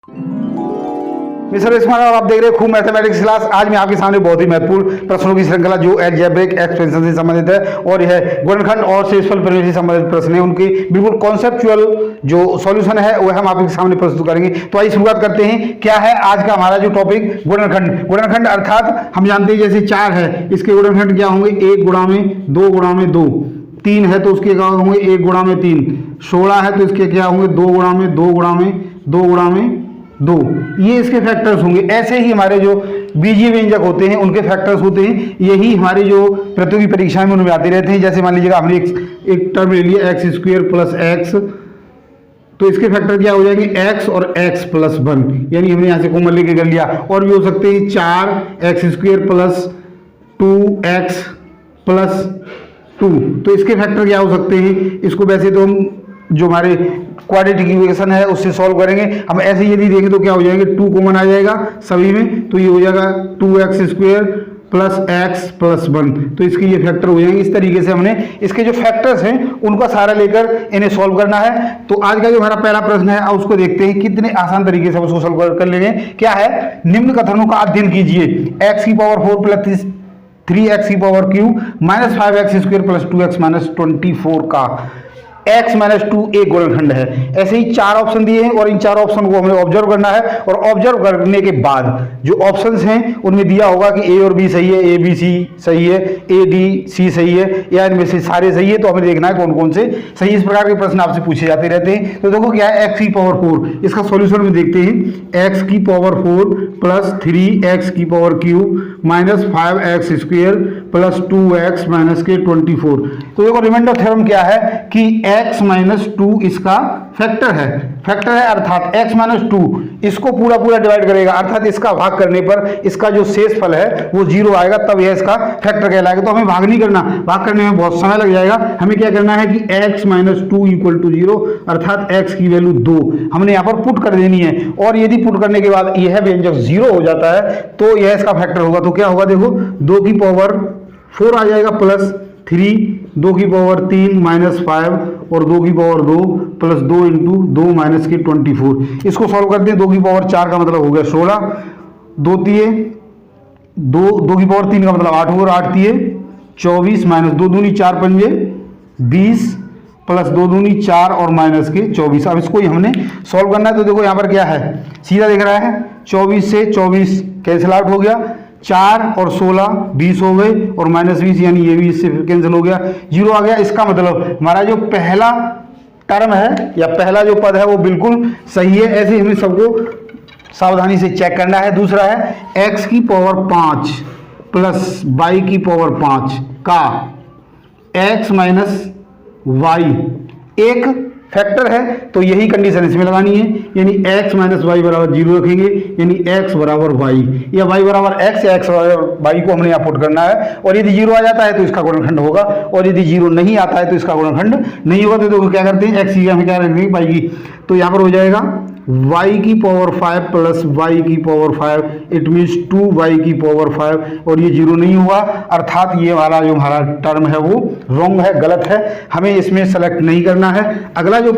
Mister Ismail और आप देख रहे हैं खूब मैथमेटिक्स क्लास। आज मैं आपके सामने बहुत ही महत्वपूर्ण प्रश्नों की श्रृंखला जो अलजेब्रिक एक्सपेंशन से संबंधित है और यह गुणनखंड और शेषफल प्रमेय से संबंधित प्रश्न है, उनकी बिल्कुल कॉन्सेप्चुअल जो सॉल्यूशन है वह हम आपके सामने प्रस्तुत करेंगे। तो आइए शुरुआत करते हैं। क्या है आज का हमारा जो टॉपिक, गुणनखंड। गुणनखंड अर्थात हम जानते हैं जैसे 4 है, इसके गुणनखंड क्या होंगे, 1 गुणा में 2 गुणा में 2, 3 है तो उसके क्या होंगे 1 गुणा में 3, 16 है तो इसके क्या होंगे 2 गुणा में 2 गुणा में 2 गुणा में 2, ये इसके फैक्टर्स होंगे। ऐसे ही हमारे जो बीजीय व्यंजक होते हैं उनके फैक्टर्स होते हैं, यही हमारे जो प्रतियोगी परीक्षा में उनमें आते रहते हैं। जैसे मान लीजिएगा हमने एक टर्म ले लिया एक्स स्क्वायर प्लस एक्स, तो इसके फैक्टर क्या हो जाएंगे एक्स और एक्स प्लस 1, यानी हमने यहाँ से कॉमन लेके कर लिया। और भी हो सकते हैं 4 x square plus 2x plus 2, तो इसके फैक्टर क्या हो सकते हैं। इसको वैसे तो हम जो हमारे क्वाड्रेटिक इक्वेशन है उससे सॉल्व करेंगे। हम ऐसे यदि देखें तो क्या हो जाएंगे 2 कॉमन आ जाएगा सभी में, तो ये हो जाएगा 2x square plus x plus 1, तो इसके ये फैक्टर हो जाएंगे। इस तरीके से हमने इसके जो फैक्टर्स हैं उनका सारा लेकर इन्हें सॉल्व करना है। तो आज का जो हमारा पहला प्रश्न है अब उसको देखते हैं कितने आसान तरीके से हम उसको सॉल्व कर लेंगे। क्या है, निम्न कथनों का अध्ययन कीजिए। x की पावर 4 प्लस 3x की power cube minus 5x square plus 2x minus 24 का x माइनस 2 एक गुणनखंड है। ऐसे ही 4 ऑप्शन दिए हैं और इन 4 ऑप्शन को हमें ऑब्जर्व करना है। और ऑब्जर्व करने के बाद जो ऑप्शंस हैं उनमें दिया होगा कि a और b सही है, a b c सही है, a d c सही है, या इनमें से सारे सही है। तो हमें देखना है कौन कौन से सही। इस प्रकार के प्रश्न आपसे पूछे जाते रहते हैं। तो देखो क्या है, x की पावर 4, इसका सॉल्यूशन में देखते हैं। x की पावर 4 प्लस 3x की power cube minus 5x square plus 2x minus के 24। तो देखो रिमाइंडर थ्योरम क्या है कि x माइनस 2 इसका फैक्टर है। फैक्टर है अर्थात x माइनस 2 इसको पूरा पूरा डिवाइड करेगा, अर्थात इसका भाग करने पर इसका जो शेष फल है वो 0 आएगा, तब यह इसका फैक्टर कहलाएगा। तो हमें भाग नहीं करना, भाग करने में बहुत समय लग जाएगा। हमें क्या करना है कि x माइनस 2 इक्वल टू 0, अर्थात x की वैल्यू 2 हमने यहाँ पर पुट कर देनी है। और यदि पुट करने के बाद यह व्यंजक 0 हो जाता है तो यह इसका फैक्टर होगा। तो क्या होगा, देखो 2 की पावर 4 आ जाएगा प्लस 3, 2 की पावर 3 माइनस 5 और 2 की पावर 2 प्लस 2 इंटू 2 माइनस के 24। इसको सॉल्व करते हैं। 2 की पावर 4 का मतलब हो गया 16, 2 की पावर 3 का मतलब 8 होगा, 8 तिये 24 माइनस 2 दूनी 4 पंजे 20 प्लस 2 दूनी 4 और माइनस के 24। अब इसको ही हमने सॉल्व करना है। तो देखो यहाँ पर क्या है, सीधा दिख रहा है 24 से 24 कैंसिल आउट हो गया, 4 और 16 20 हो गए और माइनस 20 यानी ये भी इससे कैंसिल हो गया, 0 आ गया। इसका मतलब हमारा जो पहला टर्म है या पहला जो पद है वो बिल्कुल सही है। ऐसे हमें सबको सावधानी से चेक करना है। दूसरा है x की पावर 5 प्लस y की पावर 5 का x माइनस y एक फैक्टर है, तो यही कंडीशन इसमें लगानी है, यानी x माइनस वाई बराबर 0 रखेंगे, यानी x बराबर y या y बराबर x या x बराबर y को हमने यहाँ पुट करना है। और यदि 0 आ जाता है तो इसका गुणनखंड होगा, और यदि 0 नहीं आता है तो इसका गुणनखंड नहीं होगा। तो देखो क्या करते हैं, x की हमें क्या रखेंगे y की, तो यहाँ पर हो जाएगा y की पावर 5 प्लस y की पावर 5, इट मीन्स 2y की पावर 5, और ये 0 नहीं हुआ, अर्थात ये वाला जो हमारा टर्म है वो रॉन्ग है, गलत है, हमें इसमें सेलेक्ट नहीं करना है। अगला जो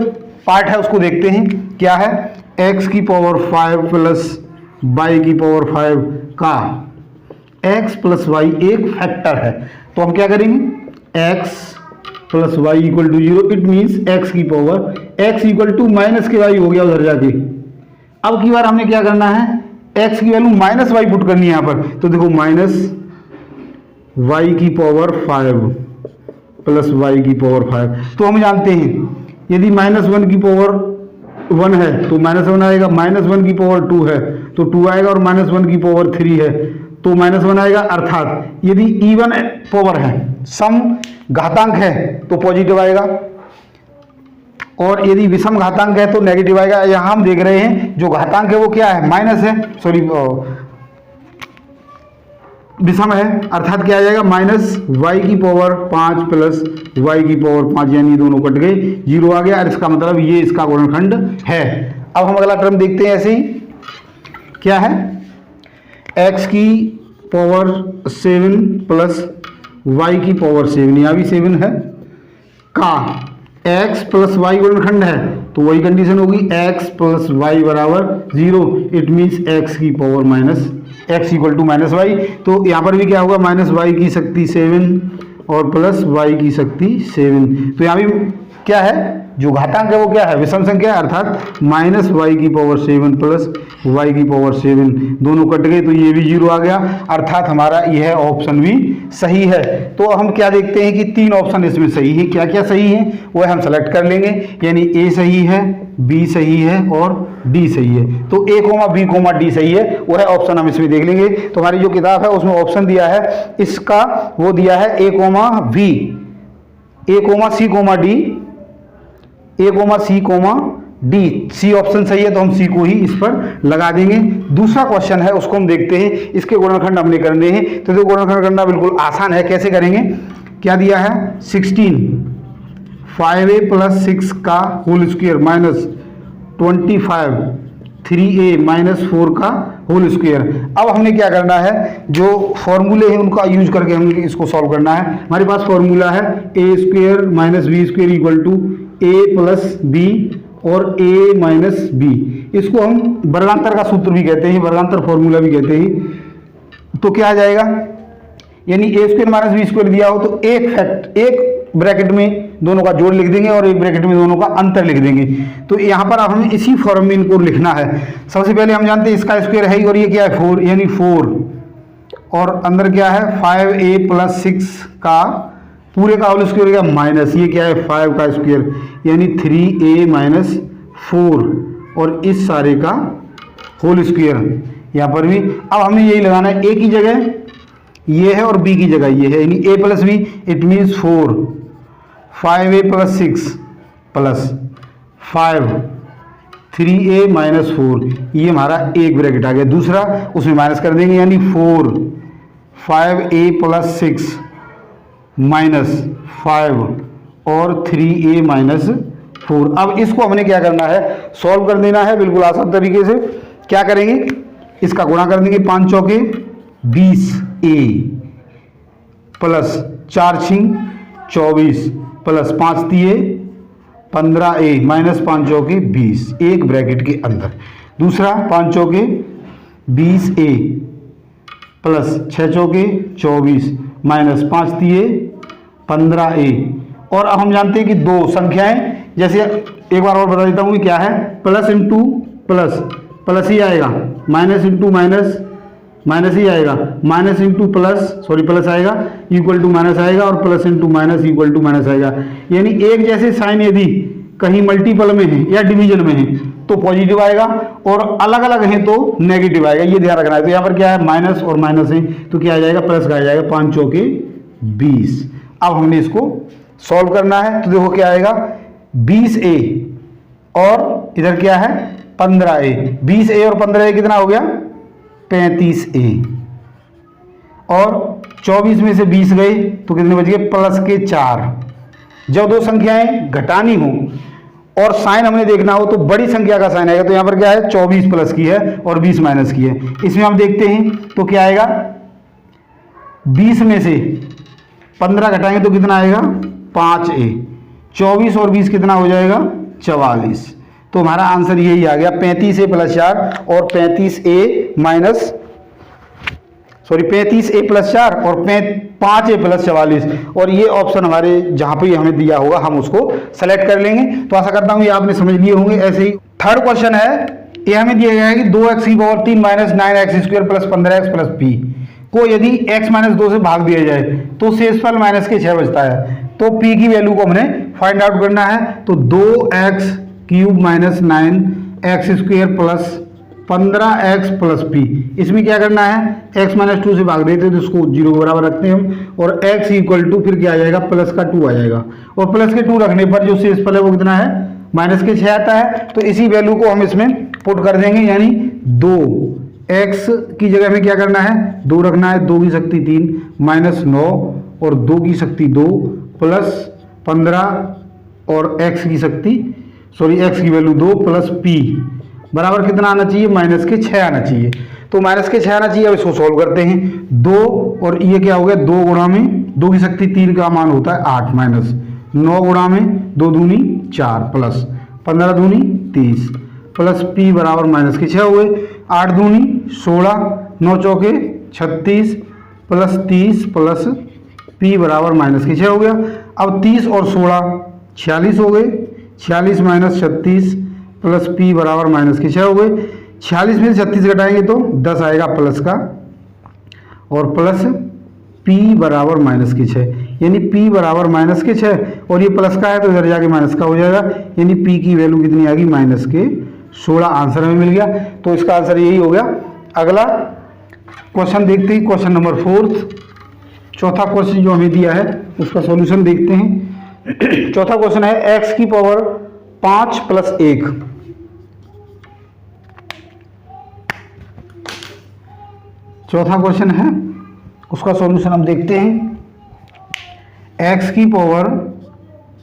पार्ट है उसको देखते हैं। क्या है, x की पावर 5 प्लस y की पावर 5 का x प्लस y एक फैक्टर है। तो हम क्या करेंगे, x plus y equal to 0, it means x की power x equal to minus के y हो गया उधर जाके। अब की बार हमने क्या करना है, x की वैल्यू माइनस वाई पुट करनी है यहाँ पर। तो देखो माइनस वाई की पावर 5 प्लस वाई की पावर 5। तो हम जानते हैं यदि माइनस 1 की पावर 1 है तो माइनस 1 आएगा, माइनस 1 की पावर 2 है तो 2 आएगा, और माइनस 1 की पावर 3 है तो माइनस 1 आएगा। अर्थात यदि इवन पावर है, सम घातांक है तो पॉजिटिव आएगा, और यदि विषम घातांक है तो नेगेटिव आएगा। यहां हम देख रहे हैं जो घातांक है वो क्या है, माइनस है, सॉरी विषम है, अर्थात क्या आ जाएगा माइनस वाई की पावर 5 प्लस वाई की पावर 5, यानी दोनों कट गए, 0 आ गया, और इसका मतलब ये इसका गुणनखंड है। अब हम अगला टर्म देखते हैं। ऐसे ही क्या है, x की पावर 7 प्लस y की पावर 7, यहाँ भी 7 है, का x प्लस वाई गुणनखंड है तो वही कंडीशन होगी, x प्लस वाई बराबर 0, इट मीन्स x की power minus x equal to minus y. तो यहाँ पर भी क्या होगा, माइनस वाई की शक्ति 7 और प्लस वाई की शक्ति 7। तो यहाँ भी क्या है, जो घातांक है वो क्या है, विषम संख्या है, अर्थात माइनस वाई की पावर 7 प्लस वाई की पावर 7, दोनों कट गए तो ये भी 0 आ गया, अर्थात हमारा यह ऑप्शन भी सही है। तो हम क्या देखते हैं कि 3 ऑप्शन इसमें सही है। क्या क्या सही है वह हम सेलेक्ट कर लेंगे, यानी ए सही है, बी सही है और डी सही है। तो ए कोमा बी कोमा डी सही है, वह ऑप्शन हम इसमें देख लेंगे। तो हमारी जो किताब है उसमें ऑप्शन दिया है इसका, वो दिया है A comma B, A comma C comma D, A comma C comma D. C option सही है तो हम सी को ही इस पर लगा देंगे। दूसरा क्वेश्चन है उसको हम देखते हैं, इसके गुणनखंड हमने करने हैं। तो जो गुणनखंड करना बिल्कुल आसान है, कैसे करेंगे, क्या दिया है 16 5a प्लस 6 का whole square minus 25 3a minus 4 का होल स्क्वायर। अब हमने क्या करना है, जो फॉर्मूले हैं उनका यूज करके हमें इसको सॉल्व करना है। हमारे पास फॉर्मूला है A square minus B square equal to A plus B और a माइनस बी। इसको हम वर्गांतर का सूत्र भी कहते हैं, वर्गांतर फॉर्मूला भी कहते हैं। तो क्या आ जाएगा, यानी ए स्क्वायर माइनस बी स्क्वायर दिया हो तो एक ब्रैकेट में दोनों का जोड़ लिख देंगे और एक ब्रैकेट में दोनों का अंतर लिख देंगे। तो यहाँ पर अब हमें इसी फॉर्म में इनको लिखना है। सबसे पहले हम जानते हैं इसका स्क्वायर है और ये क्या है 4, यानी 4, और अंदर क्या है 5a प्लस 6 का पूरे का होल स्क्वायर क्या माइनस, ये क्या है 5 का स्क्वायर, यानी 3a माइनस 4 और इस सारे का होल स्क्वायर। यहाँ पर भी अब हमें यही लगाना है, a की जगह ये है और b की जगह ये है, यानी a plus b, it means 4 5a plus 6 plus 5 3a minus 4, ये हमारा एक ब्रैकेट आ गया। दूसरा उसमें माइनस कर देंगे, यानी 4 5a प्लस 6 माइनस 5 और 3a माइनस 4। अब इसको हमने क्या करना है, सॉल्व कर देना है बिल्कुल आसान तरीके से। क्या करेंगे, इसका गुणा कर देंगे, 5 चौके 20a plus 4 छिंग 24 plus 5 तिये 15a minus 5 चौके 20, एक ब्रैकेट के अंदर। दूसरा 5 चौके 20a प्लस 6 चौके 24 माइनस 5 तिये 15a। और अब हम जानते हैं कि दो संख्याएं, जैसे एक बार और बता देता हूँ कि क्या है, प्लस इंटू प्लस प्लस ही आएगा, माइनस इंटू माइनस माइनस ही आएगा, minus into plus sorry plus आएगा इक्वल टू माइनस आएगा, और plus into minus equal to minus आएगा। यानी एक जैसे साइन यदि कहीं मल्टीपल में है या डिवीजन में है तो पॉजिटिव आएगा, और अलग अलग है तो नेगेटिव आएगा, ये ध्यान रखना है। तो यहाँ पर क्या है, माइनस और माइनस है तो क्या आ जाएगा, प्लस का आ जाएगा, 5 चौके 20। अब हमने इसको सॉल्व करना है। तो देखो क्या आएगा, 20a और इधर क्या है 15a, 20a और 15a कितना हो गया 35a, और 24 में से 20 गए तो कितने बच गए, प्लस के 4। जब दो संख्याएं घटानी हो और साइन हमने देखना हो तो बड़ी संख्या का साइन आएगा। तो यहाँ पर क्या है, 24 प्लस की है और 20 माइनस की है। इसमें हम देखते हैं तो क्या आएगा, 20 में से 15 घटाएंगे तो कितना आएगा 5a, 24 और 20 कितना हो जाएगा 44। तो हमारा आंसर यही आ गया, 35a प्लस 4 और 35a माइनस 35a प्लस 4 और 5a प्लस 44। और ये ऑप्शन हमारे जहाँ पे हमें दिया होगा हम उसको सेलेक्ट कर लेंगे। तो आशा करता हूँ ये आपने समझ लिए होंगे। ऐसे ही थर्ड क्वेश्चन है, ये हमें दिया गया है कि 2x की power 3 minus 9x square plus 15x plus p को यदि x माइनस 2 से भाग दिया जाए तो शेषफल माइनस के 6 बचता है। तो p की वैल्यू को हमने फाइंड आउट करना है। तो 2x cube minus 9x square plus 15x plus p, इसमें क्या करना है, x माइनस 2 से भाग देते हैं तो इसको 0 के बराबर रखते हैं हम, और x इक्वल टू फिर क्या आ जाएगा, प्लस का 2 आ जाएगा, और प्लस के 2 रखने पर जो शेषफल है वो कितना है, माइनस के 6 आता है। तो इसी वैल्यू को हम इसमें पुट कर देंगे, यानी 2x की जगह में क्या करना है, 2 रखना है, 2 की शक्ति 3 माइनस 9 और 2 की शक्ति 2 प्लस 15 और x की शक्ति x की वैल्यू 2 प्लस p बराबर कितना आना चाहिए, माइनस के 6 आना चाहिए। तो माइनस के 6 आना चाहिए। अब इसको सोल्व करते हैं, 2 और ये क्या हो गया, 2 गुणा में 2 की शक्ति 3 का मान होता है 8 माइनस 9 गुणा में 2 दूनी 4 प्लस 15 दूनी 30 प्लस p बराबर माइनस के 6 हुए। 8 दूनी 16, 9 चौके 36 प्लस 30 प्लस p बराबर माइनस के 6 हो गया। अब 30 और 16 46 हो गए। 46 माइनस 36 प्लस p बराबर माइनस के 6 हो गए। 46 में 36 घटाएंगे तो 10 आएगा प्लस का, और प्लस p बराबर माइनस के 6, यानी p बराबर माइनस के 6, और ये प्लस का है तो इधर जाके माइनस का हो जाएगा, यानी p की वैल्यू कितनी आ गई माइनस के 16 आंसर हमें मिल गया। तो इसका आंसर यही हो गया। अगला क्वेश्चन देखते हैं, क्वेश्चन नंबर 4। चौथा क्वेश्चन जो हमें दिया है उसका सॉल्यूशन देखते हैं। चौथा क्वेश्चन है x की पावर 5 प्लस 1। चौथा क्वेश्चन है, उसका सॉल्यूशन हम देखते हैं। x की पावर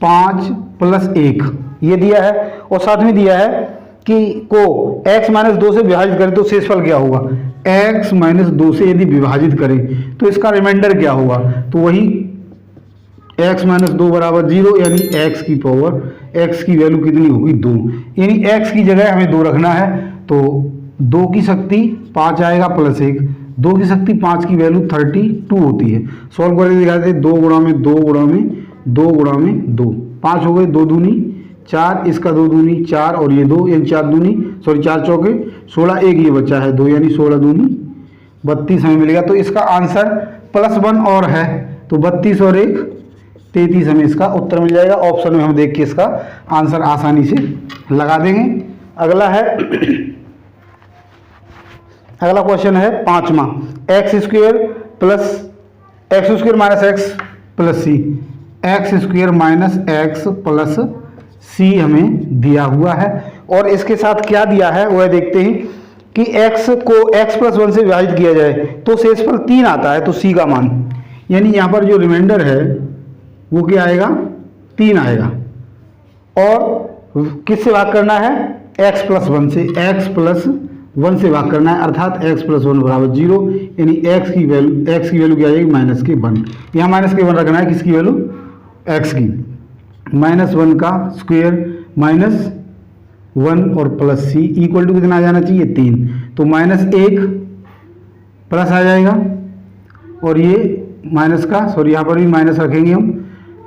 5 प्लस 1 ये दिया है, और साथ में दिया है कि को x माइनस 2 से विभाजित करें तो शेषफल क्या होगा। x माइनस 2 से यदि विभाजित करें तो इसका रिमाइंडर क्या होगा, तो वही x माइनस 2 बराबर 0, यानी x की पावर x की वैल्यू कितनी होगी 2, यानी x की जगह हमें 2 रखना है। तो 2 की शक्ति 5 आएगा प्लस 1, 2 की शक्ति 5 की वैल्यू 32 होती है। सॉल्व करके दिखाते हैं। 2 गुणा में 2 गुणा में 2 गुणा में 2, 5 हो गए। 2 दूनी 4, इसका 2 दूनी 4 और ये 2, यानी 4 दूनी 4 चौके 16, एक ये बचा है 2, यानी 16 दूनी 32 हमें मिलेगा। तो इसका आंसर +1 और है, तो 32 और 1 33 हमें इसका उत्तर मिल जाएगा। ऑप्शन में हम देख के इसका आंसर आसानी से लगा देंगे। अगला है, अगला क्वेश्चन है 5वां, X square minus X plus C, X square minus X plus C हमें दिया हुआ है, और इसके साथ क्या दिया है वह देखते हैं कि x को x प्लस 1 से विभाजित किया जाए तो शेषफल 3 आता है, तो c का मान, यानी यहाँ पर जो रिमाइंडर है वो क्या आएगा 3 आएगा, और किससे भाग करना है x प्लस 1 से, x प्लस 1 से भाग करना है, अर्थात x प्लस 1 बराबर 0, यानी x की वैल्यू क्या आएगी माइनस के 1। यहाँ माइनस के 1 रखना है, किसकी वैल्यू x की, -1 का स्क्वायर -1 और प्लस सी इक्वल टू कितना आ जाना चाहिए 3, तो -1 प्लस आ जाएगा, और ये माइनस का यहाँ पर भी माइनस रखेंगे हम,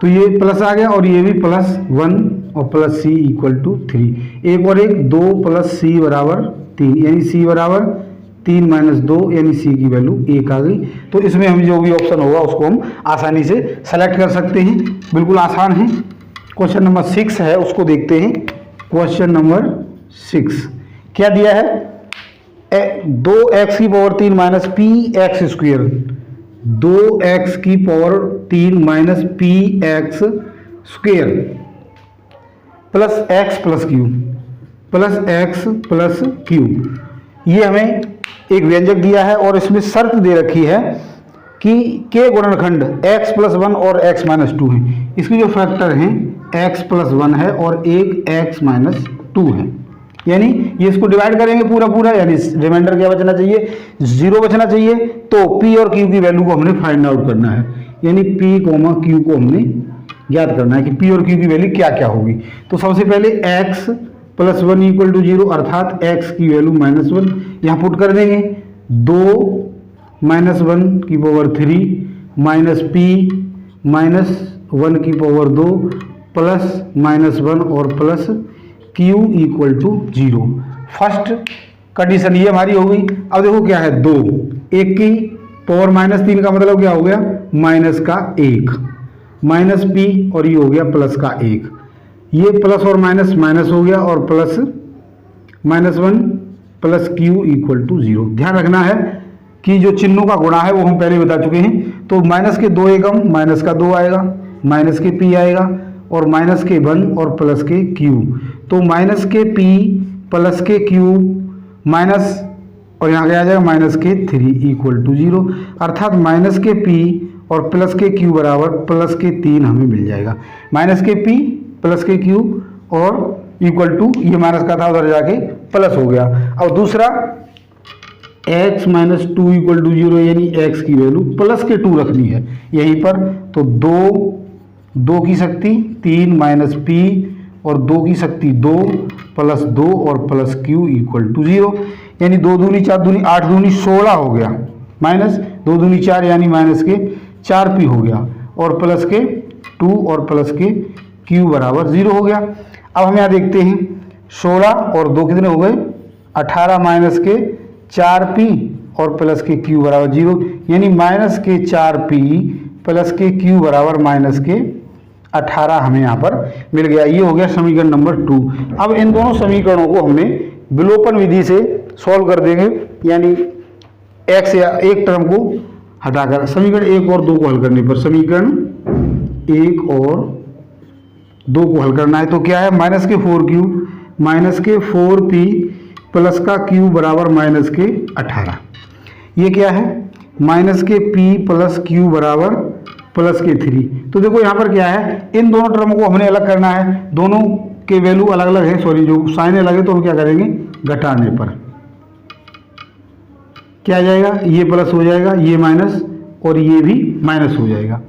तो ये प्लस आ गया, और ये भी +1 और प्लस सी इक्वल टू 3, 1 और 1 2 प्लस सी बराबर 3, यानी सी बराबर 3 माइनस 2, यानी सी की वैल्यू 1 आ गई। तो इसमें हम जो भी ऑप्शन होगा उसको हम आसानी से सेलेक्ट कर सकते हैं, बिल्कुल आसान है। क्वेश्चन नंबर 6 है, उसको देखते हैं। क्वेश्चन नंबर 6 क्या दिया है, 2x की power 3 minus P x square, 2x की power 3 minus P x square plus x plus Q, plus x plus Q, ये हमें एक व्यंजक दिया है, और इसमें शर्त दे रखी है कि के गुणनखंड x प्लस 1 और x माइनस 2 है। इसके जो फैक्टर हैं x प्लस 1 है और एक x माइनस 2 है, यानी ये इसको डिवाइड करेंगे पूरा, यानी रिमाइंडर क्या बचना चाहिए 0 बचना चाहिए। तो p और q की वैल्यू को हमने फाइंड आउट करना है, यानी p, q को हमने ज्ञात करना है कि p और q की वैल्यू क्या क्या होगी। तो सबसे पहले x प्लस 1 इक्वल टू 0, अर्थात x की वैल्यू -1 यहाँ पुट कर देंगे, 2 -1 की पावर 3 माइनस p -1 की पावर 2 प्लस -1 और plus q equal to 0। First condition ये हमारी हो गई। अब देखो क्या है 2, 1 की पावर -3 का मतलब क्या हो गया माइनस का 1, माइनस p और ये हो गया प्लस का 1, ये प्लस और माइनस माइनस हो गया, और plus -1 plus q equal to 0। ध्यान रखना है कि जो चिन्हों का गुणा है वो हम पहले बता चुके हैं। तो माइनस के 2 एकम माइनस का 2 आएगा, माइनस के p आएगा, और माइनस के 1 और प्लस के q, तो माइनस के p प्लस के q माइनस, और यहाँ क्या आ जाएगा माइनस के 3 इक्वल टू 0, अर्थात माइनस के p और प्लस के q बराबर प्लस के 3 हमें मिल जाएगा। माइनस के p प्लस के q और इक्वल टू, ये माइनस का था उधर जाके प्लस हो गया। अब दूसरा x माइनस 2 इक्वल टू 0, यानी x की वैल्यू प्लस के 2 रखनी है यहीं पर, तो 2 2 की शक्ति 3 माइनस पी और 2 की शक्ति 2 प्लस 2 और प्लस क्यू इक्वल टू 0, यानी 2 दूनी 4 दूनी 8 दूनी 16 हो गया, माइनस 2 दूनी 4 यानी माइनस के 4 पी हो गया और प्लस के 2 और प्लस के क्यू बराबर 0 हो गया। अब हम यहाँ देखते हैं 16 और 2 कितने हो गए 18 माइनस के 4 पी और प्लस के क्यू बराबर 0, यानी माइनस के 4 पी प्लस के क्यू बराबर माइनस के 18 हमें यहाँ पर मिल गया। ये हो गया समीकरण नंबर 2। अब इन दोनों समीकरणों को हमने विलोपन विधि से सॉल्व कर देंगे, यानी x या एक टर्म को हटाकर समीकरण 1 और 2 को हल करने पर, समीकरण 1 और 2 को हल करना है तो क्या है माइनस के 4q माइनस के 4p प्लस का q बराबर माइनस के 18। ये क्या है माइनस के p प्लस q बराबर प्लस के 3। तो देखो यहाँ पर क्या है, इन दोनों टर्म को हमने अलग करना है, दोनों के वैल्यू अलग अलग है, सॉरी जो साइन अलग है, तो हम क्या करेंगे घटाने पर क्या आ जाएगा, ये प्लस हो जाएगा, ये माइनस और ये भी माइनस हो जाएगा।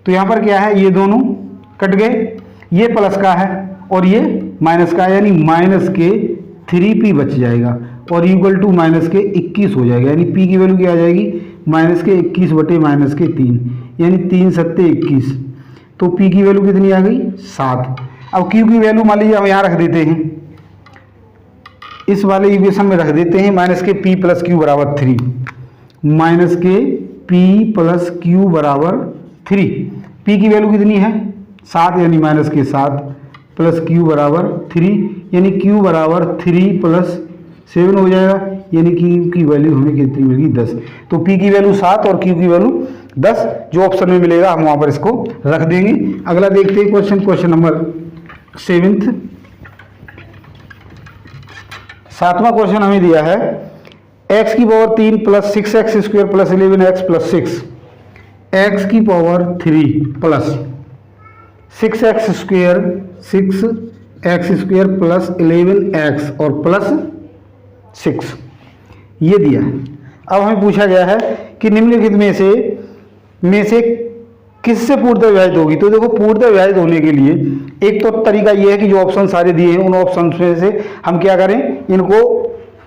तो यहाँ पर क्या है ये दोनों कट गए, ये प्लस का है और ये माइनस का है, यानी माइनस के 3p बच जाएगा और इक्वल टू माइनस के 21 हो जाएगा, यानी p की वैल्यू क्या आ जाएगी माइनस के 21 बटे माइनस के 3, यानी 3 सत्ते 21। तो p की वैल्यू कितनी आ गई 7। अब q की वैल्यू मान लीजिए हम यहाँ रख देते हैं, इस वाले इक्वेशन में रख देते हैं माइनस के p प्लस क्यू बराबर 3, माइनस के p प्लस क्यू बराबर 3। p की वैल्यू कितनी है 7, यानी माइनस के 7 प्लस q बराबर 3, यानी q बराबर 3 प्लस 7 हो जाएगा, यानी q की वैल्यू हमें कितनी मिलेगी 10। तो p की वैल्यू 7 और q की वैल्यू 10 जो ऑप्शन में मिलेगा हम वहाँ पर इसको रख देंगे। अगला देखते हैं क्वेश्चन नंबर 7। 7वां क्वेश्चन हमें दिया है x की power 3 plus 6x square plus 11x plus 6, x की power 3 plus 6x square plus 11x और प्लस 6 ये दिया है। अब हमें पूछा गया है कि निम्नलिखित में से किससे पूर्णतः विभाजित होगी। तो देखो पूर्णतः विभाजित होने के लिए एक तो तरीका ये है कि जो ऑप्शन सारे दिए हैं उन ऑप्शन में से हम क्या करें, इनको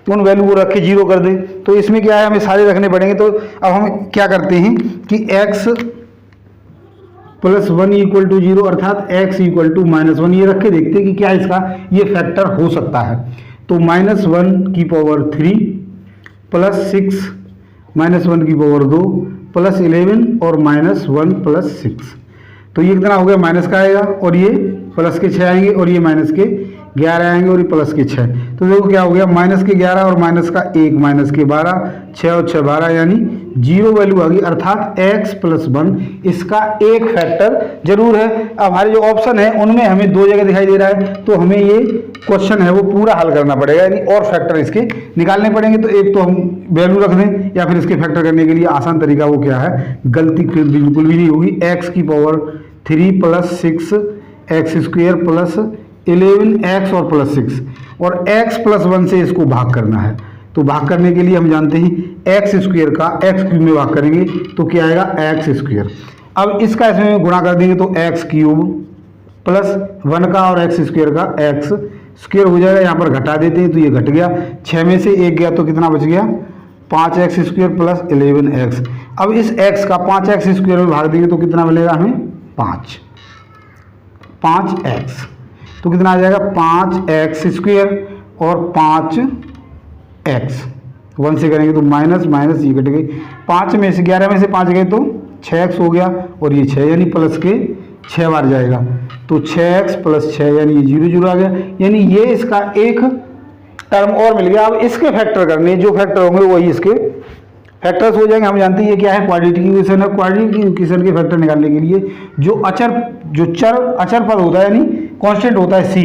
उन वैल्यू को रख के 0 कर दें। तो इसमें क्या है हमें सारे रखने पड़ेंगे। तो अब हम क्या करते हैं कि x प्लस 1 इक्वल टू 0 अर्थात x इक्वल टू -1 ये रख के देखते हैं कि क्या इसका ये फैक्टर हो सकता है। तो -1 की पावर 3 प्लस 6 -1 की पावर 2 प्लस 11 और -1 प्लस 6, तो ये कितना हो गया माइनस का आएगा और ये प्लस के 6 आएंगे और ये माइनस के 11 आएंगे और ये प्लस के 6। तो देखो क्या हो गया माइनस के 11 और माइनस का 1 माइनस के 12, 6 और 6 12, यानी 0 वैल्यू आ गई अर्थात x प्लस 1 इसका एक फैक्टर जरूर है। अब हमारे जो ऑप्शन है उनमें हमें 2 जगह दिखाई दे रहा है, तो हमें ये क्वेश्चन है वो पूरा हल करना पड़ेगा, यानी और फैक्टर इसके निकालने पड़ेंगे। तो एक तो हम वैल्यू रख दें या फिर इसके फैक्टर करने के लिए आसान तरीका वो क्या है, गलती फिर बिल्कुल भी नहीं होगी। x की power 3 plus 6x square plus 11x और प्लस 6 और x प्लस 1 से इसको भाग करना है। तो भाग करने के लिए हम जानते हैं x स्क्वायर का x क्यूब में भाग करेंगे तो क्या आएगा x स्क्वायर। अब इसका इसमें गुणा कर देंगे तो x क्यूब प्लस 1 का और x स्क्वायर का x स्क्वायर हो जाएगा। यहाँ पर घटा देते हैं तो ये घट गया, 6 में से 1 गया तो कितना बच गया 5x स्क्वायर प्लस 11x। अब इस x का 5x स्क्वायर में भाग देंगे तो कितना मिलेगा हमें 5x, तो कितना आ जाएगा 5x स्क्वायर और 5x 1 से करेंगे तो माइनस माइनस ये कट गई, 5 में से 11 में से 5 गए तो 6x हो गया और ये 6 यानी प्लस के 6 बार जाएगा तो 6x प्लस 6 यानी ये 0 0 आ गया, यानी ये इसका एक टर्म और मिल गया। अब इसके फैक्टर करने, जो फैक्टर होंगे वही इसके फैक्टर्स हो जाएंगे। हम जानते हैं ये क्या है क्वाड्रेटिक इक्वेशन है। क्वाड्रेटिक इक्वेशन के फैक्टर निकालने के लिए जो अचर पद होता है यानी कांस्टेंट होता है c,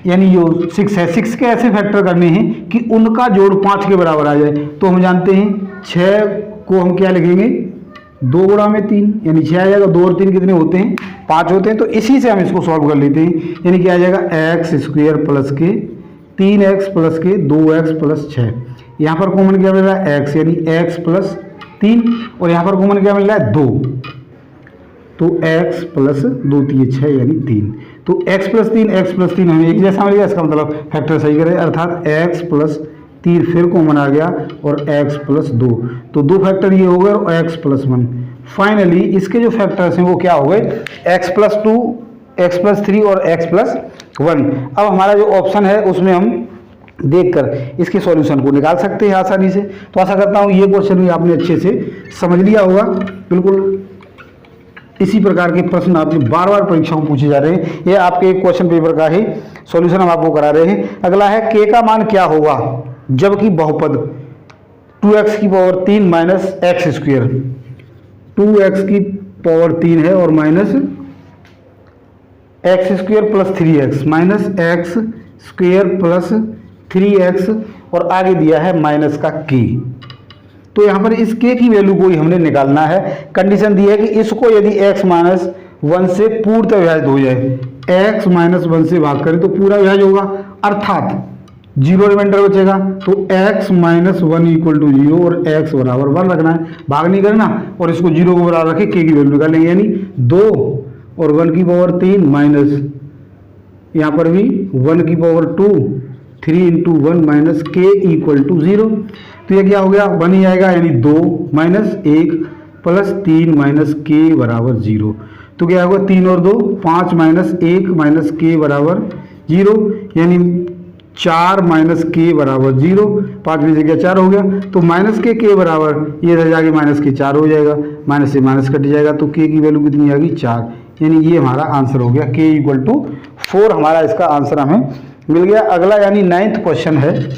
यानी जो 6 है, 6 के ऐसे फैक्टर करने हैं कि उनका जोड़ 5 के बराबर आ जाए। तो हम जानते हैं 6 को हम क्या लिखेंगे 2 गुणा में 3, यानी 6 आ जाएगा। 2 और 3 कितने होते हैं 5 होते हैं। तो इसी से हम इसको सॉल्व कर लेते हैं, यानी क्या आ जाएगा x स्क्वायर प्लस के 3x प्लस के 2x प्लस 6। यहाँ पर कॉमन क्या मिल रहा है x, यानी x प्लस 3 और यहाँ पर कॉमन क्या मिल रहा है 2, तो x प्लस 2 3 6 यानी 3। तो x प्लस 3 हमें एक जैसा मिल गया, इसका मतलब फैक्टर सही करें, अर्थात x प्लस 3 फिर कॉमन आ गया और x प्लस 2, तो दो फैक्टर ये हो गए और x प्लस 1। फाइनली इसके जो फैक्टर्स हैं वो क्या हो गए, x प्लस 2, x प्लस 3 और x प्लस 1। अब हमारा जो ऑप्शन है उसमें हम देखकर इसके सॉल्यूशन को निकाल सकते हैं आसानी से। तो आशा करता हूँ ये क्वेश्चन भी आपने अच्छे से समझ लिया होगा। बिल्कुल इसी प्रकार के प्रश्न आपसे बार बार परीक्षा में पूछे जा रहे हैं। ये आपके क्वेश्चन पेपर का ही सॉल्यूशन हम आपको करा रहे हैं। अगला है k का मान क्या होगा जबकि बहुपद 2x की power 3 minus x square, 2x की पावर 3 है और minus x square plus 3x minus x square plus 3x और आगे दिया है माइनस का k। तो यहाँ पर इस k की वैल्यू को ही हमने निकालना है। कंडीशन दी है कि इसको यदि x माइनस 1 से पूर्णतः विभाजित हो जाए, x माइनस 1 से भाग करें तो पूरा विभाज्य होगा, अर्थात जीरो रिमाइंडर बचेगा। तो x माइनस 1 इक्वल टू 0 और x बराबर 1 रखना है, भाग नहीं करना, और इसको 0 को बराबर रखे k की वैल्यू निकालेंगे, यानी 2 और 1 की पावर 3 माइनस यहाँ पर भी 1 की power 2, 3 into 1 minus k equal to 0। तो ये क्या हो गया, 1 ही आएगा, यानी 2 माइनस 1 प्लस 3 माइनस k बराबर 0। तो क्या होगा, 3 और 2 5 माइनस 1 माइनस k बराबर 0, यानी 4 माइनस k बराबर 0, 5 में से क्या 4 हो गया, तो माइनस k बराबर ये रह जाएगा माइनस k 4 हो जाएगा, माइनस से माइनस कट जाएगा, तो k की वैल्यू कितनी आ गई 4, यानी ये हमारा आंसर हो गया, k इक्वल टू 4 हमारा इसका आंसर हमें मिल गया। अगला यानी 9th क्वेश्चन है,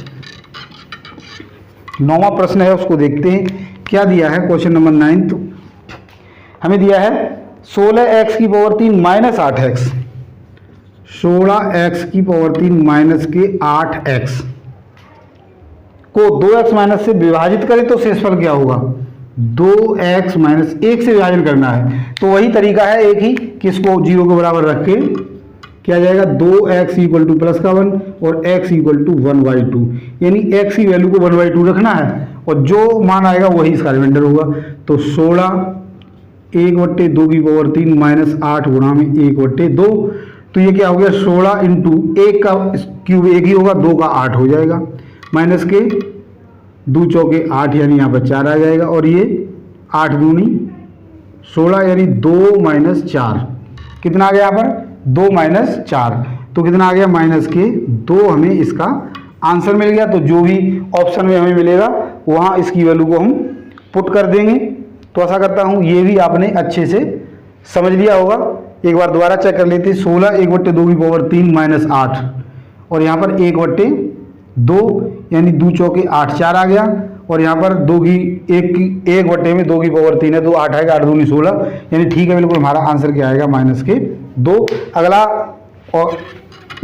9वां प्रश्न है, उसको देखते हैं क्या दिया है। क्वेश्चन नंबर 9 हमें दिया है 16x की पावर 3 माइनस 8x, 16x की पावर 3 माइनस के 8x को 2x माइनस से विभाजित करें तो शेषफल क्या होगा, 2x माइनस 1 से विभाजन करना है। तो वही तरीका है एक ही कि इसको 0 के बराबर रख के क्या जाएगा, 2x इक्वल टू प्लस का 1 और x इक्वल टू 1/2, यानी x की वैल्यू को 1/2 रखना है और जो मान आएगा वही इसका रिमाइंडर होगा। तो 16 1/2 की पावर 3 माइनस 8 गुणा में 1/2, तो ये क्या हो गया, 16 इंटू 1 का क्यूब 1 ही होगा, 2 का 8 हो जाएगा, माइनस के 2 चौके 8 यानी यहाँ पर 4 आ जाएगा, और ये 8 दूनी 16 यानी 2 माइनस 4, कितना आ गया यहाँ पर 2 माइनस 4, तो कितना आ गया माइनस के 2, हमें इसका आंसर मिल गया। तो जो भी ऑप्शन में हमें मिलेगा वहाँ इसकी वैल्यू को हम पुट कर देंगे। तो आशा करता हूँ ये भी आपने अच्छे से समझ लिया होगा। एक बार दोबारा चेक कर लेते हैं, 16 1/2 की पावर 3 माइनस 8 और यहाँ पर 1/2 यानी 2 चौके 8 4 आ गया, और यहाँ पर 1 बट्टे में 2 की पावर 3 है, तो 8 आएगा, 8 दूनी 16, यानी ठीक है, बिल्कुल हमारा आंसर क्या आएगा माइनस के 2। अगला और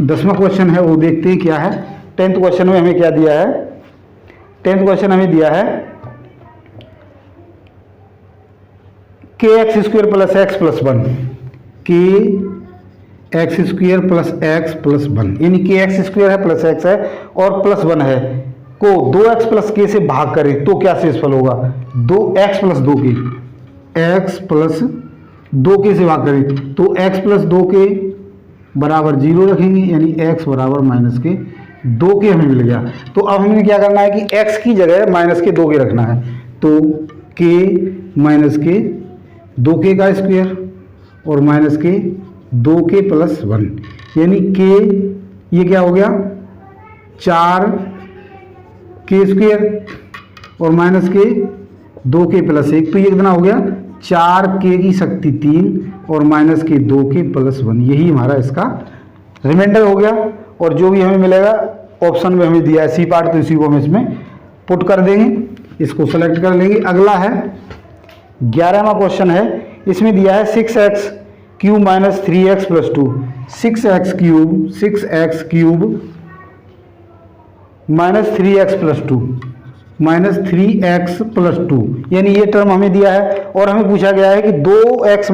10वां क्वेश्चन है वो देखते हैं क्या है। 10th क्वेश्चन में हमें क्या दिया है, 10th क्वेश्चन हमें दिया है kx square plus x plus 1, kx square plus x plus 1, यानी kx स्क्वायर है प्लस एक्स है और प्लस 1 है को 2x प्लस k से भाग करें तो क्या शेषफल होगा, 2x plus 2k, x plus 2k से भाग करें तो x प्लस 2k बराबर 0 रखेंगे, यानी x बराबर माइनस के 2k हमें मिल गया। तो अब हमें क्या करना है कि x की जगह माइनस के 2k रखना है, तो k माइनस के 2k का स्क्वायर और माइनस के 2k प्लस 1, यानी k ये क्या हो गया 4k स्क्वायर और माइनस के 2k प्लस 1, तो ये कितना हो गया 4k की शक्ति 3 और माइनस के 2k प्लस 1, यही हमारा इसका रिमाइंडर हो गया। और जो भी हमें मिलेगा ऑप्शन में हमें दिया है सी पार्ट, तो इसी को हम इसमें पुट कर देंगे, इसको सेलेक्ट कर लेंगे। अगला है 11वां क्वेश्चन है, इसमें दिया है 6x cube minus 3x plus 2, 6x cube minus 3x plus 2 minus 3x plus 2, यानी ये टर्म हमें दिया है और हमें पूछा गया है कि 2x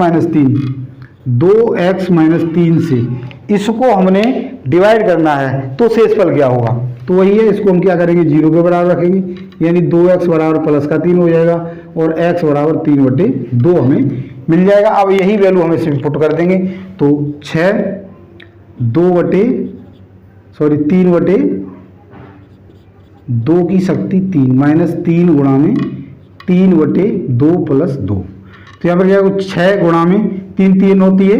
माइनस 3 से इसको हमने डिवाइड करना है तो शेषफल क्या होगा, तो वही है, इसको हम क्या करेंगे 0 के बराबर रखेंगे, यानी 2x बराबर प्लस का 3 हो जाएगा और x बराबर 3/2 हमें मिल जाएगा। अब यही वैल्यू हम इसमें पुट कर देंगे तो 6 3/2 की शक्ति 3 माइनस 3 गुणा में 3/2 प्लस 2। तो यहाँ पर क्या होगा 6 गुणा में 3 3 होती है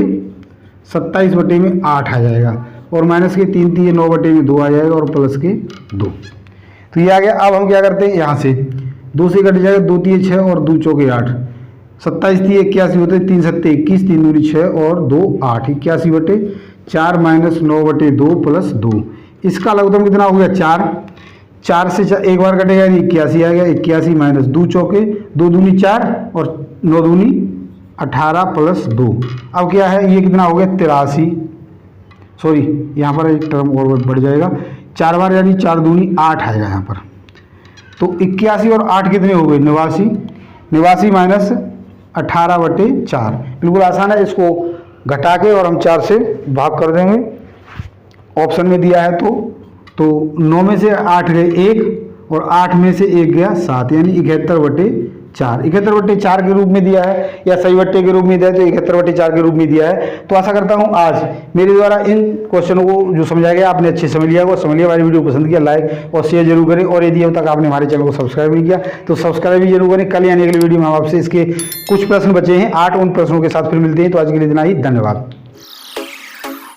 27/8 आ जाएगा और माइनस के 3 3 9/2 आ जाएगा और प्लस के 2। तो ये आ गया। अब हम क्या करते हैं यहाँ से 2 से कट जाएगा 2 3 6 और 2 चौके 8 27 3 81 होते 3 7 21 3 दूनी 6 और 2 8 81/4 माइनस 9/2 प्लस 2। इसका लघुत्तम कितना हो गया 4 4 से एक बार कटेगा 81 आ गया 81 माइनस 2 चौके 2 दूनी 4 और 9 दूनी 18 प्लस 2। अब क्या है ये कितना हो गया 83 सॉरी यहाँ पर एक टर्म और बढ़ जाएगा 4 बार यानी 4 दूनी 8 आएगा यहाँ पर। तो 81 और 8 कितने हो गए 89 89 माइनस 18/4 बिल्कुल आसान है। इसको घटा के और हम 4 से भाग कर देंगे ऑप्शन में दिया है तो 9 में से 8 गए 1 और 8 में से 1 गया 7 यानी 71/4 71/4 के रूप में दिया है या सही बट्टे के रूप में दिया है तो 71/4 के रूप में दिया है। तो आशा करता हूं आज मेरे द्वारा इन क्वेश्चनों को जो समझाया गया आपने अच्छे समझ लिया होगा। समझ लिया हमारी वीडियो पसंद किया लाइक और शेयर जरूर करें और यदि अब तक आपने हमारे चैनल को सब्सक्राइब नहीं किया तो सब्सक्राइब भी जरूर करें। कल यानी अगली वीडियो में हम आपसे इसके कुछ प्रश्न बचे हैं 8 उन प्रश्नों के साथ फिर मिलते हैं। तो आज के लिए इतना ही, धन्यवाद।